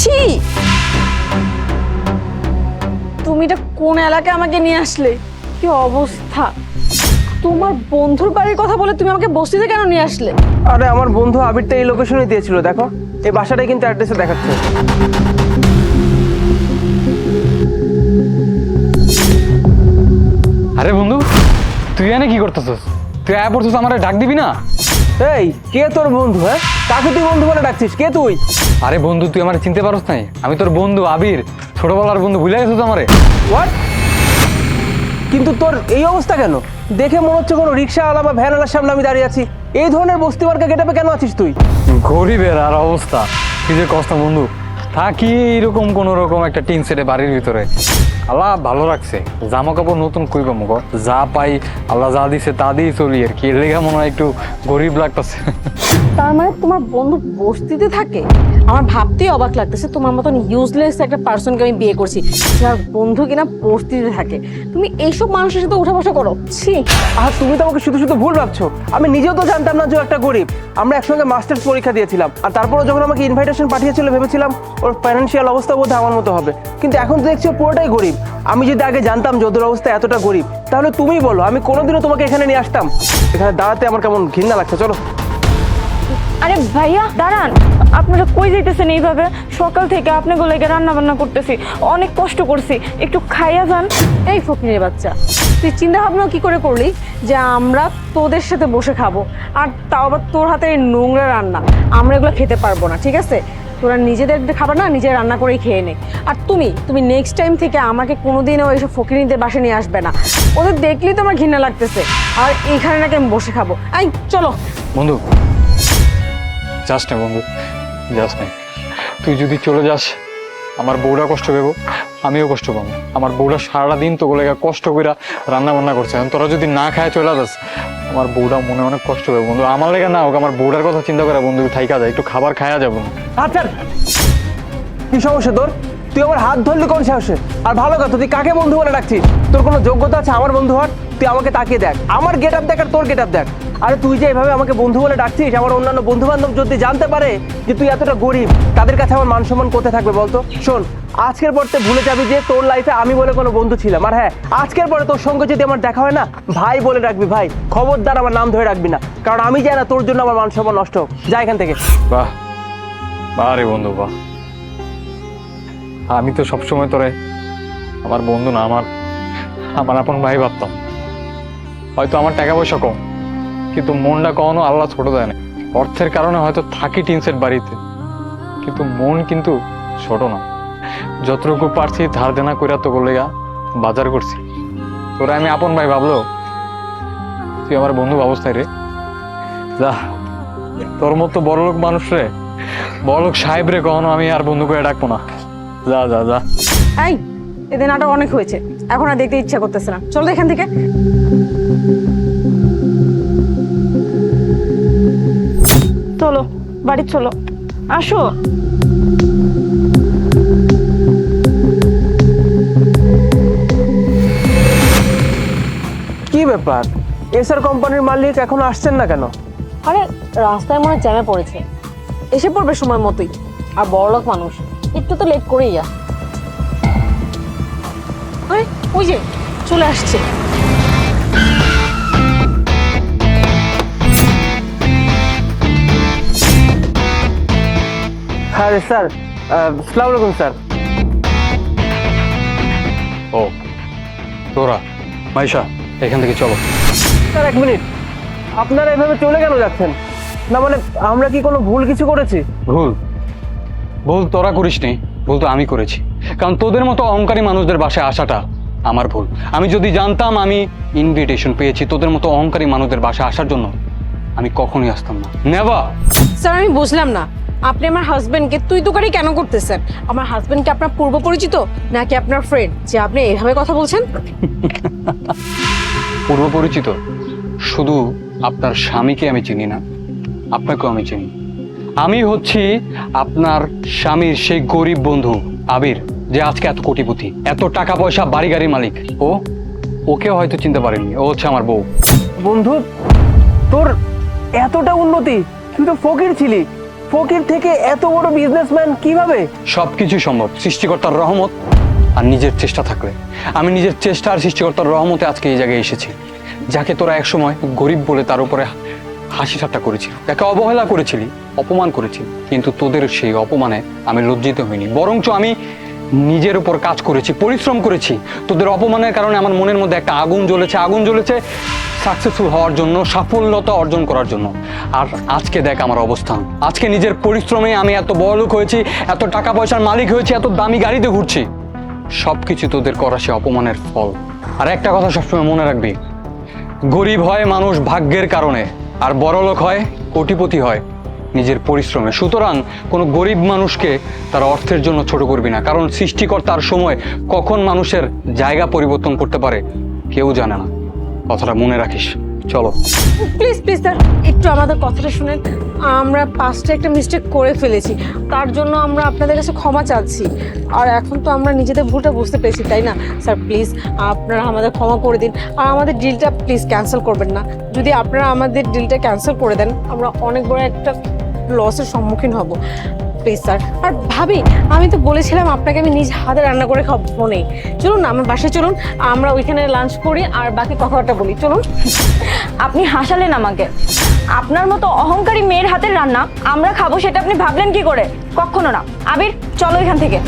ছি, তুমি এটা কোন এলাকায় আমাকে নিয়ে আসলে? কি অবস্থা! তোমার বন্ধুর বাড়ির কথা বলে তুমি আমাকে বস্তিতে কেন নিয়ে আসলে? আরে আমার বন্ধু আবিরটা এই লোকেশনে দিয়েছিল, দেখো এই বাসাটাই কিন্তু অ্যাড্রেসে দেখাচ্ছে। আরে বন্ধু, তুই এনে কি করতেছিস? তুই আয়া পড়ছিস, আমার ডাক দিবি না? এই কে তোর বন্ধু? হ্যাঁ, কাকে তুই বন্ধু বলে ডাকছিস? কে তুই? আরে বন্ধু, তুই আমার চিনতে পারছ নাই? আমি তোর বন্ধু আবির, ছোটবেলার বন্ধু। ভুলে গেছিস আমারে? হোয়াট? কিন্তু তোর এই অবস্থা কেন? দেখে মনে হচ্ছে কোনো রিক্সাওয়ালা বা ভ্যানওয়ালার সামনে আমি দাঁড়িয়ে আছি। এই ধরনের বস্তি মার্কা গেটআপে কেন আছিস তুই? গরিবের আর অবস্থা কি যে কষ্ট বন্ধু। থাকি এরকম কোন রকম একটা টিন সেটে বাড়ির ভিতরে। আল্লাহ ভালো রাখছে, জামা কাপড় নতুন কইব মুখ, যা পাই আল্লাহ যা দিছে তা দিয়ে চলি আর কি। এর লেগে মনে হয় একটু গরিব লাগতেছে। তার মানে তোমার বন্ধু বস্তিতে থাকে? আমার ভাবতেই অবাক লাগতেছে, তোমার মতন ইউজলেস একটা পার্সনকে আমি বিয়ে করছি যার বন্ধু কিনা বস্তিতে থাকে। তুমি এইসব মানুষের সাথে উঠা বসা করো? ছি। আর তুমি তো আমাকে শুধু শুধু ভুল ভাবছো। আমি নিজেও তো জানতাম না যে ও একটা গরিব। আমরা একসঙ্গে মাস্টার্স পরীক্ষা দিয়েছিলাম, আর তারপরে যখন আমাকে ইনভাইটেশন পাঠিয়েছিল ভেবেছিলাম ওর ফাইন্যান্সিয়াল অবস্থা বোধহয় আমার মতো হবে, কিন্তু এখন তো দেখছি ও পুরোটাই গরিব। আমি যদি আগে জানতাম যে ওদের অবস্থা এতটা গরিব, তাহলে তুমিই বলো আমি কোনোদিনও তোমাকে এখানে নিয়ে আসতাম? এখানে দাঁড়াতে আমার কেমন ঘৃণা লাগছে। চলো। আরে ভাইয়া দাঁড়ান, আপনারা কই যাইতেছেন এইভাবে? সকাল থেকে আপনাকে লেগে রান্না বান্না করতেছি, অনেক কষ্ট করছি, একটু খাইয়া যান। এই ফকিরের বাচ্চা, তুই চিন্তা ভাবনা কি করে করলি যে আমরা তোদের সাথে বসে খাবো, আর তাও আবার তোর হাতে এই নোংরা রান্না? আমরা এগুলো খেতে পারবো না, ঠিক আছে? তোরা নিজেদের খাবার না নিজে রান্না করেই খেয়ে নে। আর তুমি নেক্সট টাইম থেকে আমাকে কোনোদিনও এইসব ফকিরদের বাসায় নিয়ে আসবে না। ওদের দেখলেই তো আমার ঘৃণা লাগতেছে, আর এইখানে নাকি আমি বসে খাবো। এই চলো। বন্ধু যাস না বন্ধু, যাস না। তুই যদি চলে যাস আমার বউরা কষ্ট পাবো, আমিও কষ্ট পাবো। আমার বউরা সারাদিন তো গোলে কষ্ট করে রান্না বান্না করছে, এখন তোরা যদি না খায় চলে যাস আমার বউরা মনে অনেক কষ্ট পাবে বন্ধু। আমার লেগে না হোক, আমার বউটার কথা চিন্তা করে বন্ধু থাইকা যায়, একটু খাবার খায়া যাবো। আচ্ছা, কি সমস্যা তোর? তুই আমার হাত ধরলি কোন সাহসে? আর ভালো কথা, তুই কাকে বন্ধু বলে ডাকছিস? তোর কোনো যোগ্যতা আছে আমার বন্ধু হওয়ার? তুই আমাকে তাকিয়ে দেখ, আমার গেট আপ দেখ আর তোর গেট আপ দেখ। আরে তুই যে এভাবে আমাকে বন্ধু বলে ডাকছিস, আমার অন্যান্য বন্ধু বান্ধব যদি জানতে পারে যে তুই এতটা গরিব, তাদের কাছে আমার মান সম্মান কোথায় থাকবে বলতো? শোন, আজকের পর থেকে ভুলে যাবি যে তোর লাইফে আমি বলে কোনো বন্ধু ছিলাম। আর হ্যাঁ, আজকের পরে তোর সঙ্গে যদি আমার দেখা হয় না, ভাই বলে রাখবি, ভাই। খবরদার আমার নাম ধরে রাখবি না, কারণ আমি জানি না তোর জন্য আমার মান সম্মান নষ্ট হোক। যা এখান থেকে। বাহ বাহ রে বন্ধু বাহ। আমি তো সবসময় তোরে আমার বন্ধু না, আমার আপন ভাই ভাবতাম। হয়তো আমার টাকা পয়সা কম, কিন্তু মনটা কখনো আল্লাহ ছোট দেয় না। অর্থের কারণে হয়তো থাকি টিনসেট বাড়িতে, কিন্তু মন কিন্তু ছোট না। যতটুকু পারছি ধার দেনা কইরা তো গলেগা বাজার করছি। তোরা আমি আপন ভাই ভাবলো, তুই আমার বন্ধু অবস্থায় রে। যা, তোর মতো বড়লোক মানুষ রে, বড়লোক সাহেব রে কখনো আমি আর বন্ধু করে ডাকবো না। যা যা যা। এই, এদের নাটক অনেক হয়েছে, এখন আর দেখতে ইচ্ছা করতেছে না। চলো এখান থেকে। চলো বাড়ি চলো, আসো। কি ব্যাপার? এসআর কোম্পানির মালিক এখনো আসছেন না কেন? আরে রাস্তায় মনে জ্যামে পড়েছে, এসে পড়বে সময় মতোই। আর বড়লোক মানুষ একটু তো লেট করেই যা। ওই যে চলে আসছে। হ্যাঁ স্যার, আসসালামু আলাইকুম স্যার। ও তোরা মাইশা, এখান থেকে চলো। স্যার এক মিনিট, আপনারা এভাবে চলে কেন যাচ্ছেন? না মানে আমরা কি কোনো ভুল কিছু করেছি? ভুল? ভুল তোরা করিস নি, ভুল তো আমি করেছি। কারণ তোদের মতো অহংকারী মানুষদের বাসায় আসাটা আমার ভুল। আমি যদি জানতাম আমি ইনভিটেশন পেয়েছি তোদের মতো অহংকারী মানুষদের বাসায় আসার জন্য, আমি কখনোই আসতাম না। নেভার। স্যার আমি বুঝলাম না, আপনি আমার হাজবেন্ডকে তুই তুকারি কেন করতেছেন? আমার হাজবেন্ড কি আপনার পূর্ব পরিচিত নাকি আপনার ফ্রেন্ড যে আপনি এভাবে কথা বলছেন? পূর্ব পরিচিত? শুধু আপনার স্বামীকে আমি চিনি না, আপনাকেও আমি চিনি। আমি হচ্ছি আপনার স্বামীর সেই গরিব বন্ধু আবির, যে আজকে এত কোটিপতি, এত টাকা পয়সা, বাড়ি গাড়ির মালিক। ওকে হয়তো চিনতে পারেননি, ও হচ্ছে আমার বউ। বন্ধু, তোর এতটা উন্নতি, তুই তো ফকির ছিলি, ফকির থেকে এত বড় বিজনেসম্যান কিভাবে? সবকিছু সম্ভব সৃষ্টিকর্তার রহমত আর নিজের চেষ্টা থাকলে। আমি নিজের চেষ্টা আর সৃষ্টিকর্তার রহমতে আজকে এই জায়গায় এসেছি। যাকে তোরা একসময় গরিব বলে তার উপরে হাসি ঠাট্টা করেছিলি, যাকে অবহেলা করেছিলি, অপমান করেছিলি, কিন্তু তোদের সেই অপমানে আমি লজ্জিত হইনি, বরঞ্চ আমি নিজের উপর কাজ করেছি, পরিশ্রম করেছি। তোদের অপমানের কারণে আমার মনের মধ্যে একটা আগুন জ্বলেছে সাকসেসফুল হওয়ার জন্য, সাফল্যতা অর্জন করার জন্য। আর আজকে দেখ আমার অবস্থান। আজকে নিজের পরিশ্রমে আমি এত বড়লোক হয়েছি, এত টাকা পয়সার মালিক হয়েছি, এত দামি গাড়িতে ঘুরছি। সবকিছু তোদের করা সে অপমানের ফল। আর একটা কথা সবসময় মনে রাখবি, গরিব হয় মানুষ ভাগ্যের কারণে, আর বড়লোক হয়, কোটিপতি হয় নিজের পরিশ্রমে। সুতরাং কোনো গরিব মানুষকে তার অর্থের জন্য ছোট করবি না, কারণ সৃষ্টিকর্তার সময় কখন মানুষের জায়গা পরিবর্তন করতে পারে কেউ জানে না। কথাটা মনে রাখিস। চলো। প্লিজ প্লিজ স্যার, একটু আমাদের কথাটা শুনেন। আমরা পাস্টে একটা মিস্টেক করে ফেলেছি, তার জন্য আমরা আপনাদের কাছে ক্ষমা চাচ্ছি। আর এখন তো আমরা নিজেদের ভুলটা বুঝতে পেরেছি, তাই না স্যার? প্লিজ আপনারা আমাদের ক্ষমা করে দিন, আর আমাদের ডিলটা প্লিজ ক্যান্সেল করবেন না। যদি আপনারা আমাদের ডিলটা ক্যান্সেল করে দেন, আমরা অনেক বড় একটা লসের সম্মুখীন হব। Please sir. আর ভাবি, আমি তো বলেছিলাম আপনাকে আমি নিজ হাতে রান্না করে খাবো নেই। চলুন না আমার বাসায় চলুন, আমরা ওইখানে লাঞ্চ করি আর বাকি কথাবার্তা বলি। চলুন। আপনি হাসালেন আমাকে। আপনার মতো অহংকারী মেয়ের হাতের রান্না আমরা খাবো সেটা আপনি ভাবলেন কি করে? কখনো না। আবির, চলো এখান থেকে।